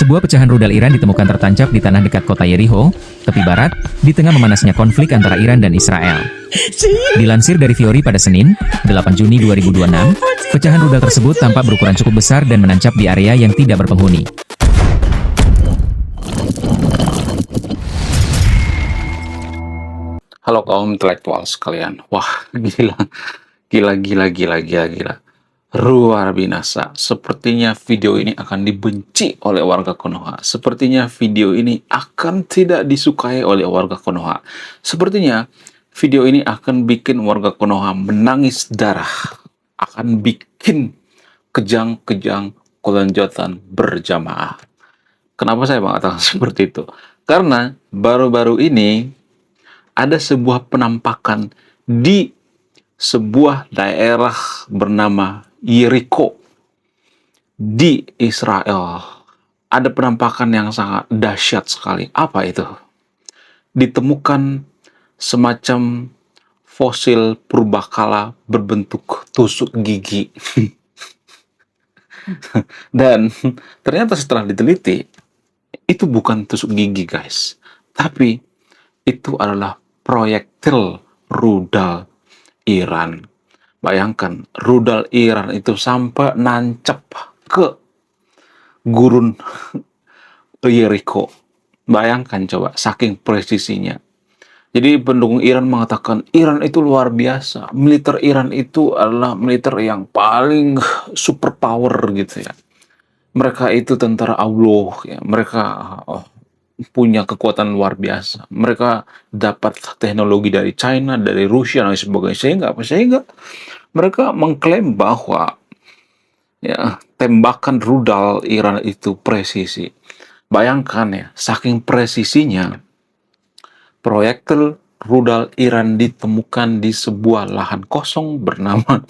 Sebuah pecahan rudal Iran ditemukan tertancap di tanah dekat kota Jericho, tepi barat, di tengah memanasnya konflik antara Iran dan Israel. Dilansir dari Fiori pada Senin, 8 Juni 2026, pecahan rudal tersebut tampak berukuran cukup besar dan menancap di area yang tidak berpenghuni. Halo kaum intelektual sekalian. Wah, gila. Gila. Luar biasa. Sepertinya video ini akan dibenci oleh warga Konoha. Sepertinya video ini akan tidak disukai oleh warga Konoha. Sepertinya video ini akan bikin warga Konoha menangis darah. Akan bikin kejang-kejang kelanjutan berjamaah. Kenapa saya mengatakan seperti itu? Karena baru-baru ini ada sebuah penampakan di sebuah daerah bernama Jericho di Israel. Ada penampakan yang sangat dahsyat sekali. Apa itu? Ditemukan semacam fosil purbakala berbentuk tusuk gigi. Dan ternyata setelah diteliti, itu bukan tusuk gigi, guys. Tapi itu adalah proyektil rudal Iran. Bayangkan, rudal Iran itu sampai nancep ke gurun Jericho. Bayangkan coba, saking presisinya. Jadi pendukung Iran mengatakan, Iran itu luar biasa. Militer Iran itu adalah militer yang paling superpower gitu ya. Mereka itu tentara Allah ya. Mereka punya kekuatan luar biasa. Mereka dapat teknologi dari China, dari Rusia dan sebagainya. Sehingga mereka mengklaim bahwa ya tembakan rudal Iran itu presisi. Bayangkan ya, saking presisinya proyektil rudal Iran ditemukan di sebuah lahan kosong bernama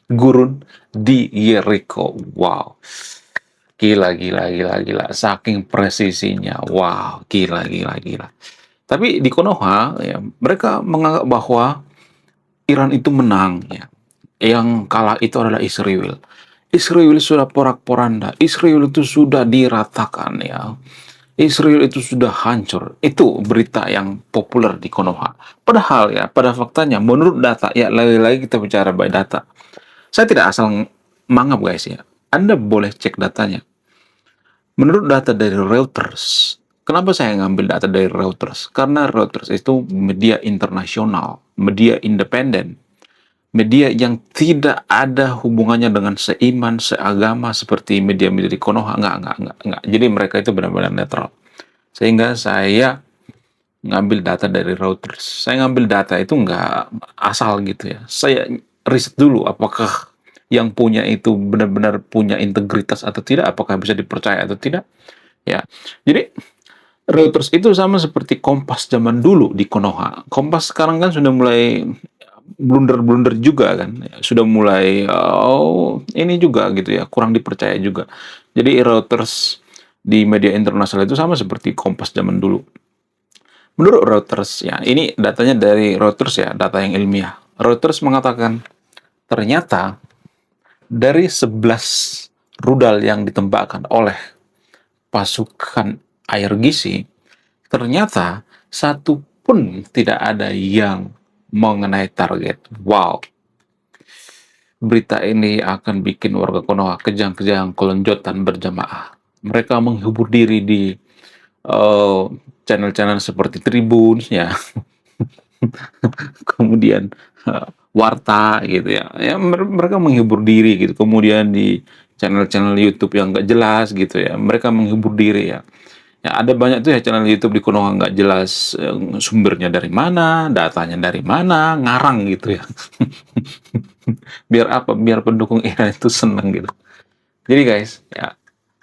gurun di Jericho. Wow. Gila. Saking presisinya. Wow, gila. Tapi di Konoha, ya, mereka menganggap bahwa Iran itu menang. Ya. Yang kalah itu adalah Israel. Israel sudah porak-poranda. Israel itu sudah diratakan. Ya. Israel itu sudah hancur. Itu berita yang populer di Konoha. Padahal ya, pada faktanya, menurut data, ya lagi-lagi kita bicara by data. Saya tidak asal mangap guys ya. Anda boleh cek datanya. Menurut data dari Reuters, kenapa saya ngambil data dari Reuters? Karena Reuters itu media internasional, media independen, media yang tidak ada hubungannya dengan seiman, seagama seperti media-media di Konoha. Enggak. Jadi mereka itu benar-benar netral. Sehingga saya ngambil data dari Reuters. Saya ngambil data itu enggak asal gitu ya. Saya riset dulu apakah yang punya itu benar-benar punya integritas atau tidak, apakah bisa dipercaya atau tidak. Ya. Jadi Reuters itu sama seperti Kompas zaman dulu di Konoha. Kompas sekarang kan sudah mulai blunder-blunder juga kan. Sudah mulai ini juga gitu ya, kurang dipercaya juga. Jadi Reuters di media internasional itu sama seperti Kompas zaman dulu. Menurut Reuters ya, ini datanya dari Reuters ya, data yang ilmiah. Reuters mengatakan ternyata dari 11 rudal yang ditembakkan oleh pasukan air gizi, ternyata satu pun tidak ada yang mengenai target. Wow. Berita ini akan bikin warga Konoha kejang-kejang kelenjotan berjamaah. Mereka menghibur diri di channel-channel seperti Tribun ya. Kemudian Warta gitu ya. Mereka menghibur diri gitu. Kemudian di channel-channel YouTube yang nggak jelas gitu ya, mereka menghibur diri ya. Ya ada banyak tuh ya channel YouTube di Konoha nggak jelas sumbernya dari mana, datanya dari mana, ngarang gitu ya. Biar apa? Biar pendukung Iran itu seneng gitu. Jadi guys, ya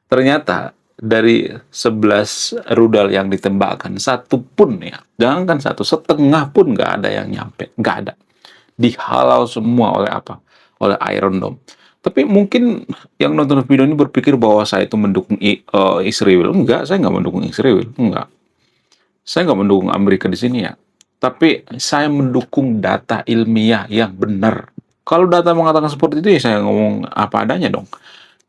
ternyata dari 11 rudal yang ditembakkan, satu pun ya, jangankan satu, setengah pun nggak ada yang nyampe, nggak ada. Dihalau semua oleh apa? Oleh Iron Dome. Tapi mungkin yang nonton video ini berpikir bahwa saya itu mendukung Israel. Enggak, saya nggak mendukung Israel. Enggak. Saya nggak mendukung Amerika di sini ya. Tapi saya mendukung data ilmiah yang benar. Kalau data mengatakan seperti itu ya saya ngomong apa adanya dong.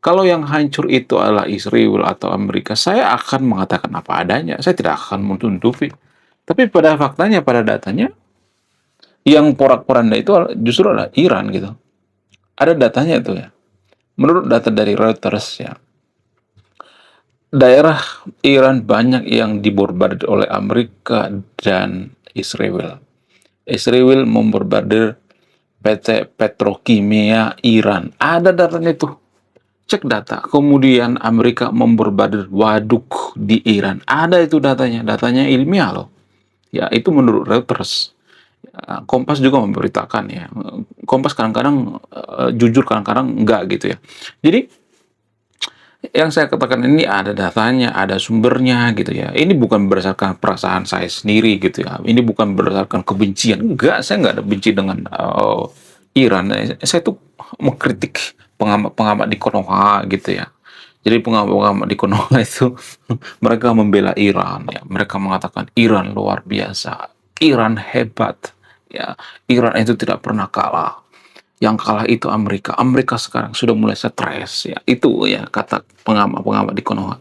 Kalau yang hancur itu adalah Israel atau Amerika, saya akan mengatakan apa adanya. Saya tidak akan menutupi. Tapi pada faktanya, pada datanya, yang porak-poranda itu justru adalah Iran gitu. Ada datanya itu ya. Menurut data dari Reuters ya, daerah Iran banyak yang dibombardir oleh Amerika dan Israel. Israel membombardir PT Petrokimia Iran. Ada datanya itu. Cek data. Kemudian Amerika membombardir waduk di Iran. Ada itu datanya. Datanya ilmiah loh. Ya, itu menurut Reuters. Ya, Kompas juga memberitakan ya. Kompas kadang-kadang jujur, kadang-kadang enggak gitu ya. Jadi yang saya katakan ini ada datanya, ada sumbernya gitu ya. Ini bukan berdasarkan perasaan saya sendiri gitu ya. Ini bukan berdasarkan kebencian. Enggak, saya enggak ada benci dengan Iran. Saya tuh mengkritik pengamat-pengamat di Konoha gitu ya. Jadi pengamat-pengamat di Konoha itu mereka membela Iran ya. Mereka mengatakan Iran luar biasa. Iran hebat. Ya, Iran itu tidak pernah kalah. Yang kalah itu Amerika. Amerika sekarang sudah mulai stres ya. Itu ya kata pengamat-pengamat di Konoha.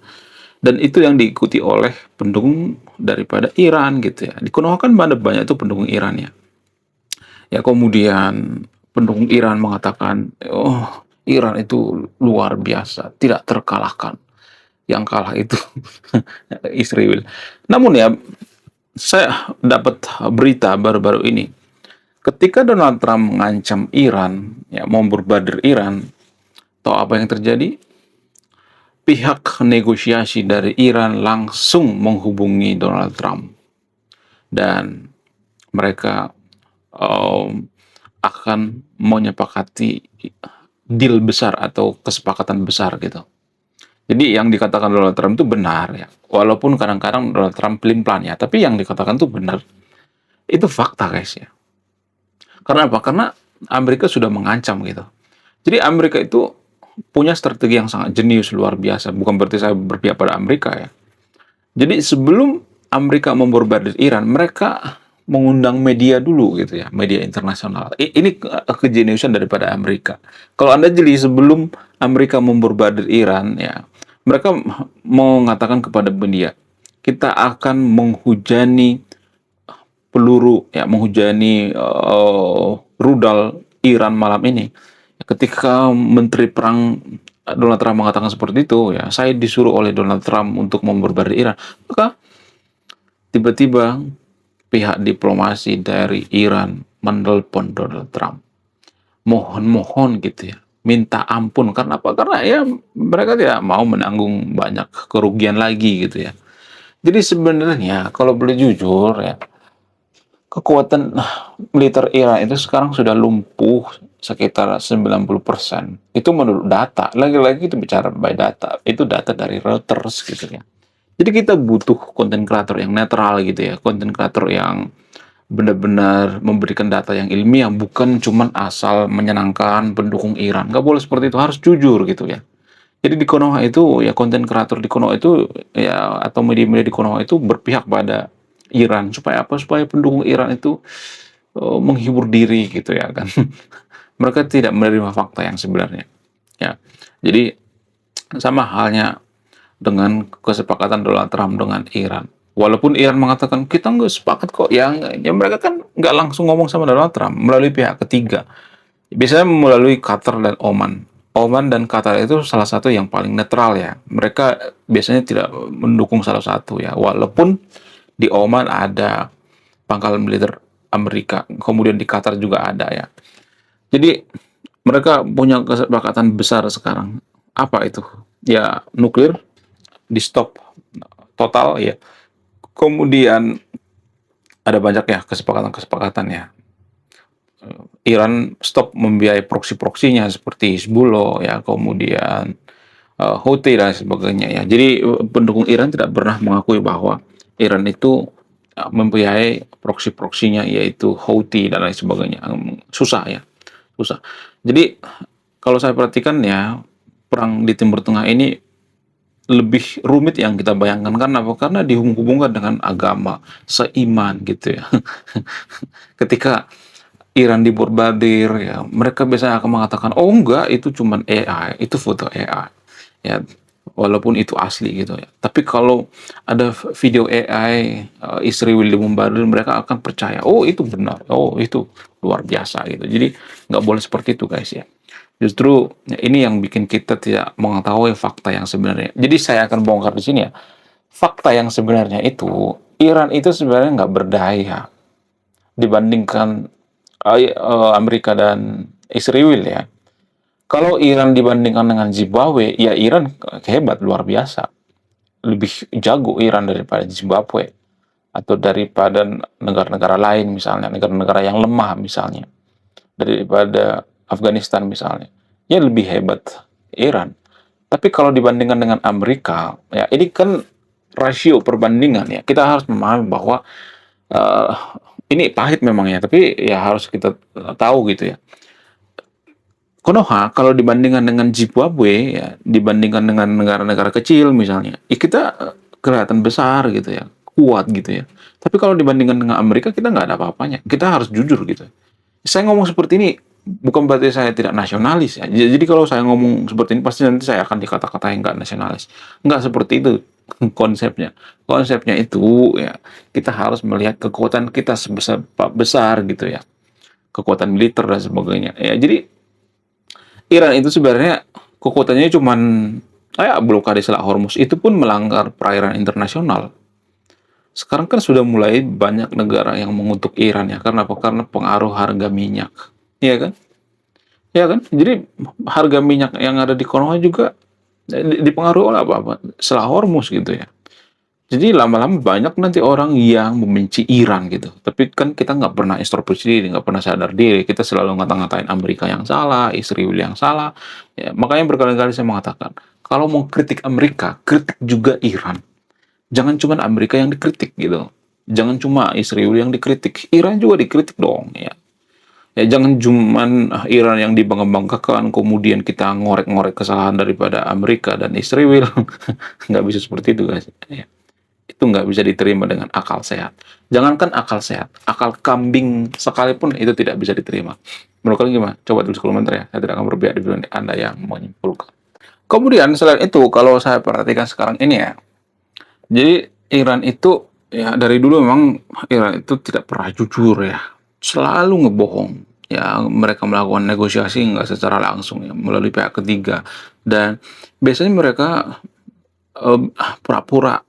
Dan itu yang diikuti oleh pendukung daripada Iran gitu ya. Di Konoha kan ada banyak tuh pendukung Iran ya. Ya kemudian pendukung Iran mengatakan, oh Iran itu luar biasa, tidak terkalahkan. Yang kalah itu Israel. Namun ya, saya dapat berita baru-baru ini. Ketika Donald Trump mengancam Iran, ya membombardir Iran, tahu apa yang terjadi? Pihak negosiasi dari Iran langsung menghubungi Donald Trump dan mereka akan menyepakati deal besar atau kesepakatan besar gitu. Jadi yang dikatakan Donald Trump itu benar ya. Walaupun kadang-kadang Donald Trump pelin-pelan ya, tapi yang dikatakan itu benar. Itu fakta guys ya. Karena apa? Karena Amerika sudah mengancam gitu. Jadi Amerika itu punya strategi yang sangat jenius luar biasa. Bukan berarti saya berpihak pada Amerika ya. Jadi sebelum Amerika membombardir Iran, mereka mengundang media dulu gitu ya, media internasional. Ini kejeniusan daripada Amerika. Kalau Anda jeli sebelum Amerika membombardir Iran ya, mereka mengatakan kepada media, kita akan menghujani peluru ya, menghujani rudal Iran malam ini. Ketika Menteri Perang Donald Trump mengatakan seperti itu ya, saya disuruh oleh Donald Trump untuk membombardir Iran. Maka tiba-tiba pihak diplomasi dari Iran menelpon Donald Trump. Mohon-mohon gitu ya, minta ampun. Karena apa? Karena ya mereka tidak mau menanggung banyak kerugian lagi gitu ya. Jadi sebenarnya kalau boleh jujur ya, kekuatan militer Iran itu sekarang sudah lumpuh sekitar 90%. Itu menurut data. Lagi-lagi itu bicara by data. Itu data dari Reuters gitu ya. Jadi kita butuh konten kreator yang netral gitu ya. Konten kreator yang benar-benar memberikan data yang ilmiah, bukan cuman asal menyenangkan pendukung Iran. Nggak boleh seperti itu, harus jujur gitu ya. Jadi di Konoha itu, ya konten kreator di Konoha itu, ya atau media-media di Konoha itu berpihak pada Iran. Supaya apa? Supaya pendukung Iran itu menghibur diri gitu ya kan. Mereka tidak menerima fakta yang sebenarnya. Ya, jadi sama halnya dengan kesepakatan Donald Trump dengan Iran. Walaupun Iran mengatakan kita nggak sepakat kok, ya mereka kan nggak langsung ngomong sama Donald Trump melalui pihak ketiga. Biasanya melalui Qatar dan Oman. Oman dan Qatar itu salah satu yang paling netral ya. Mereka biasanya tidak mendukung salah satu ya. Walaupun di Oman ada pangkalan militer Amerika, kemudian di Qatar juga ada ya. Jadi mereka punya kesepakatan besar sekarang. Apa itu? Ya nuklir di stop total ya. Kemudian ada banyak ya kesepakatan-kesepakatan ya. Iran stop membiayai proksi-proksinya seperti Hizbullah ya, kemudian Houthi dan sebagainya ya. Jadi pendukung Iran tidak pernah mengakui bahwa Iran itu membiayai proksi-proksinya yaitu Houthi dan lain sebagainya. Susah ya, susah. Jadi kalau saya perhatikan ya, perang di Timur Tengah ini lebih rumit yang kita bayangkan. Karena apa? Karena dihubungkan dengan agama, seiman gitu ya. Ketika Iran diborbardir, ya mereka biasanya akan mengatakan, oh enggak, itu cuman AI, itu foto AI, ya walaupun itu asli gitu ya. Tapi kalau ada video AI, Israel dibombardir, mereka akan percaya, oh itu benar, oh itu luar biasa gitu. Jadi nggak boleh seperti itu guys ya. Justru ya, ini yang bikin kita tidak mengetahui fakta yang sebenarnya. Jadi saya akan bongkar di sini ya. Fakta yang sebenarnya itu, Iran itu sebenarnya nggak berdaya dibandingkan Amerika dan Israel ya. Kalau Iran dibandingkan dengan Zimbabwe, ya Iran hebat luar biasa. Lebih jago Iran daripada Zimbabwe atau daripada negara-negara lain misalnya, negara-negara yang lemah misalnya, daripada Afghanistan misalnya. Ya lebih hebat Iran. Tapi kalau dibandingkan dengan Amerika, ya ini kan rasio perbandingan ya. Kita harus memahami bahwa eh, ini pahit memang ya, tapi ya harus kita tahu gitu ya. Konoha kalau dibandingkan dengan Zimbabwe ya, dibandingkan dengan negara-negara kecil misalnya, ya kita kelihatan besar gitu ya, kuat gitu ya. Tapi kalau dibandingkan dengan Amerika kita nggak ada apa-apanya. Kita harus jujur gitu. Saya ngomong seperti ini bukan berarti saya tidak nasionalis ya. Jadi kalau saya ngomong seperti ini pasti nanti saya akan dikata-katain nggak nasionalis. Nggak seperti itu konsepnya. Konsepnya itu ya kita harus melihat kekuatan kita sebesar besar gitu ya. Kekuatan militer dan sebagainya. Ya jadi Iran itu sebenarnya kekuatannya cuman kayak blokade Selat Hormuz itu pun melanggar perairan internasional. Sekarang kan sudah mulai banyak negara yang mengutuk Iran ya. Karena apa? Karena pengaruh harga minyak. Iya kan? Iya kan? Jadi harga minyak yang ada di Konoha juga dipengaruhi oleh apa? Selat Hormuz gitu ya. Jadi lama-lama banyak nanti orang yang membenci Iran gitu. Tapi kan kita nggak pernah introspeksi diri, nggak pernah sadar diri. Kita selalu ngata-ngatain Amerika yang salah, Israel yang salah. Ya, makanya berkali-kali saya mengatakan, kalau mau kritik Amerika, kritik juga Iran. Jangan cuma Amerika yang dikritik gitu. Jangan cuma Israel yang dikritik, Iran juga dikritik dong ya. Ya jangan cuma Iran yang dibangga-banggakan, kemudian kita ngorek-ngorek kesalahan daripada Amerika dan Israel. Nggak bisa seperti itu guys. Ya, itu nggak bisa diterima dengan akal sehat. Jangankan akal sehat, akal kambing sekalipun itu tidak bisa diterima. Menurut kalian gimana? Coba tulis komentar ya. Saya tidak akan berpihak di belakang Anda yang menyimpulkan. Kemudian selain itu, kalau saya perhatikan sekarang ini ya, jadi Iran itu ya dari dulu memang Iran itu tidak pernah jujur ya, selalu ngebohong. Ya mereka melakukan negosiasi nggak secara langsung ya melalui pihak ketiga dan biasanya mereka pura-pura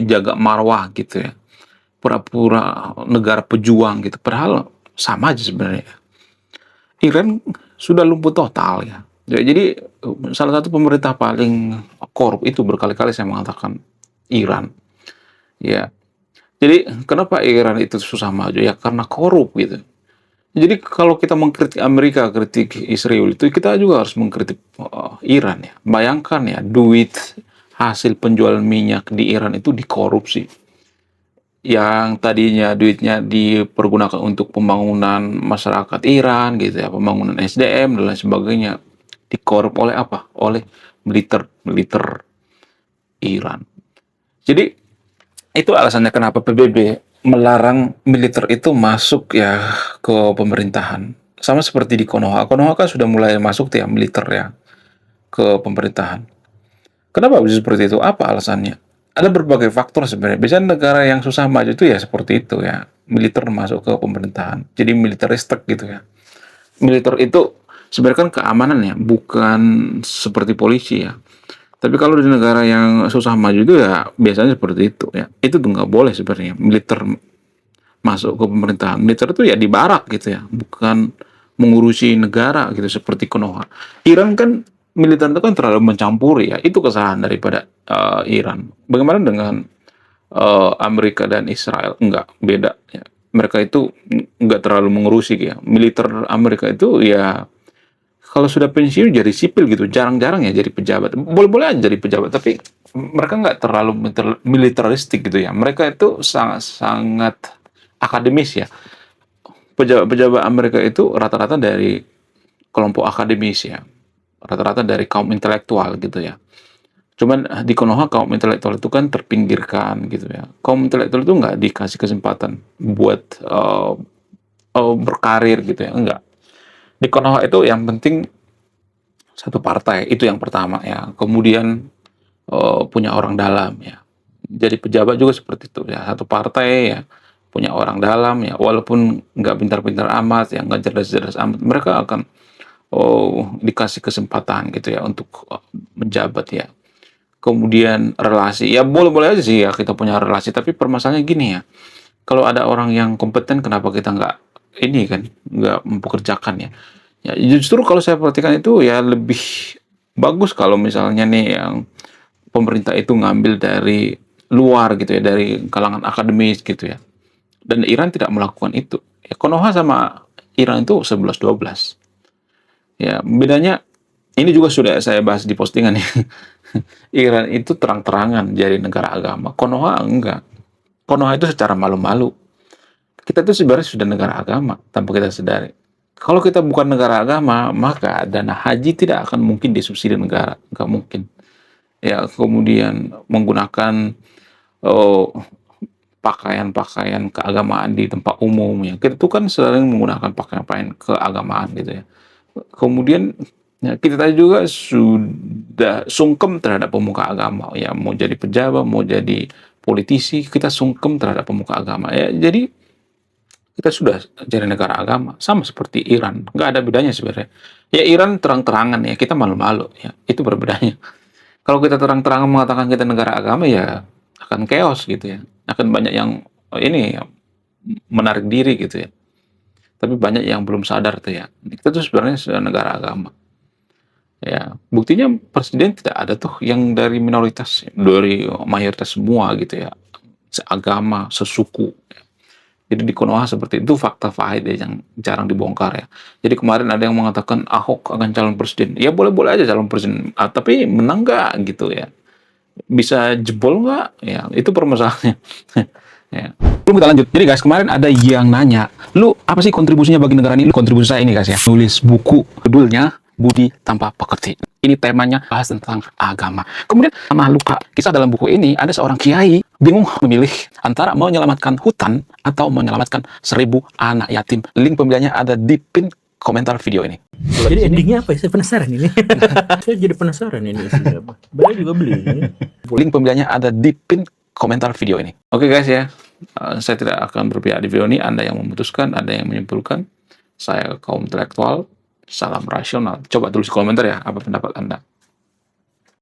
jaga marwah gitu ya, pura-pura negara pejuang gitu. Padahal sama aja sebenarnya. Iran sudah lumpuh total ya. Jadi salah satu pemerintah paling korup itu berkali-kali saya mengatakan Iran. Ya, jadi kenapa Iran itu susah maju ya karena korup gitu. Jadi kalau kita mengkritik Amerika, kritik Israel itu kita juga harus mengkritik Iran ya. Bayangkan ya duit hasil penjualan minyak di Iran itu dikorupsi. Yang tadinya duitnya dipergunakan untuk pembangunan masyarakat Iran gitu ya, pembangunan SDM dan lain sebagainya, dikorup oleh apa? Oleh militer Iran. Jadi itu alasannya kenapa PBB melarang militer itu masuk ya ke pemerintahan. Sama seperti di Konoha. Konoha kan sudah mulai masuk tuh ya militer ya ke pemerintahan. Kenapa bisa seperti itu? Apa alasannya? Ada berbagai faktor sebenarnya. Biasanya negara yang susah maju itu ya seperti itu ya. Militer masuk ke pemerintahan. Jadi militeristik gitu ya. Militer itu sebenarnya kan keamanan ya, bukan seperti polisi ya. Tapi kalau di negara yang susah maju itu ya biasanya seperti itu ya. Itu tuh nggak boleh sebenarnya. Militer masuk ke pemerintahan. Militer itu ya di barak gitu ya. Bukan mengurusi negara gitu seperti Konoha. Iran kan militer itu kan terlalu mencampuri ya. Itu kesalahan daripada Iran. Bagaimana dengan Amerika dan Israel? Enggak, beda ya. Mereka itu enggak terlalu mengurusi ya. Militer Amerika itu ya kalau sudah pensiun jadi sipil gitu, jarang-jarang ya jadi pejabat. Boleh-boleh aja jadi pejabat, tapi mereka nggak terlalu militeristik gitu ya. Mereka itu sangat akademis ya. Pejabat-pejabat Amerika itu rata-rata dari kelompok akademis ya. Rata-rata dari kaum intelektual gitu ya. Cuman di Konoha kaum intelektual itu kan terpinggirkan gitu ya. Kaum intelektual itu nggak dikasih kesempatan buat berkarir gitu ya, enggak. Di Konoha itu yang penting satu partai, itu yang pertama ya. Kemudian punya orang dalam ya. Jadi pejabat juga seperti itu ya. Satu partai ya, punya orang dalam ya, walaupun nggak pintar-pintar amat ya, nggak cerdas-cerdas amat, mereka akan dikasih kesempatan gitu ya untuk menjabat ya. Kemudian relasi, ya boleh-boleh aja sih ya kita punya relasi, tapi permasalahannya gini ya, kalau ada orang yang kompeten kenapa kita nggak ini kan, nggak mempekerjakan ya. Ya justru kalau saya perhatikan itu ya lebih bagus kalau misalnya nih yang pemerintah itu ngambil dari luar gitu ya, dari kalangan akademis gitu ya. Dan Iran tidak melakukan itu. Ya, Konoha sama Iran itu 11-12. Ya, bedanya ini juga sudah saya bahas di postingan ya. Iran itu terang-terangan jadi negara agama. Konoha enggak. Konoha itu secara malu-malu. Kita itu sebenarnya sudah negara agama tanpa kita sadari. Kalau kita bukan negara agama, maka dana haji tidak akan mungkin disubsidi negara. Nggak mungkin. Ya, kemudian menggunakan oh, pakaian-pakaian keagamaan di tempat umum ya. Kita itu kan sering menggunakan pakaian-pakaian keagamaan gitu ya. Kemudian ya, kita tadi juga sudah sungkem terhadap pemuka agama ya, mau jadi pejabat, mau jadi politisi, kita sungkem terhadap pemuka agama ya. Jadi kita sudah jadi negara agama, sama seperti Iran, nggak ada bedanya sebenarnya. Ya Iran terang-terangan ya, kita malu-malu ya, itu berbedanya. Kalau kita terang-terangan mengatakan kita negara agama ya akan chaos gitu ya, akan banyak yang ini ya, menarik diri gitu ya. Tapi banyak yang belum sadar tuh ya, kita tuh sebenarnya sudah negara agama. Ya, buktinya presiden tidak ada tuh yang dari minoritas, dari mayoritas semua gitu ya, seagama, sesuku. Jadi di Konoha seperti itu fakta Fahid ya, yang jarang dibongkar ya. Jadi kemarin ada yang mengatakan Ahok akan calon presiden. Ya boleh-boleh aja calon presiden, tapi menang nggak gitu ya. Bisa jebol nggak? Ya itu permasalahannya. Ya. Belum kita lanjut. Jadi guys, kemarin ada yang nanya, lu apa sih kontribusinya bagi negara ini? Lu kontribusi saya ini guys ya. Nulis buku, judulnya Budi Tanpa Pekerti. Ini temanya bahas tentang agama. Kemudian sama luka. Kisah dalam buku ini ada seorang kiai bingung memilih antara mau menyelamatkan hutan atau menyelamatkan 1000 anak yatim. Link pembeliannya ada di pin komentar video ini. Jadi endingnya apa ya? Saya penasaran ini. Saya jadi penasaran ini isinya apa. Beli juga beli ini. Link pembeliannya ada di pin komentar video ini. Oke guys ya, saya tidak akan berpihak di video ini. Anda yang memutuskan, Anda yang menyimpulkan. Saya kaum intelektual, salam rasional. Coba tulis komentar ya, apa pendapat Anda.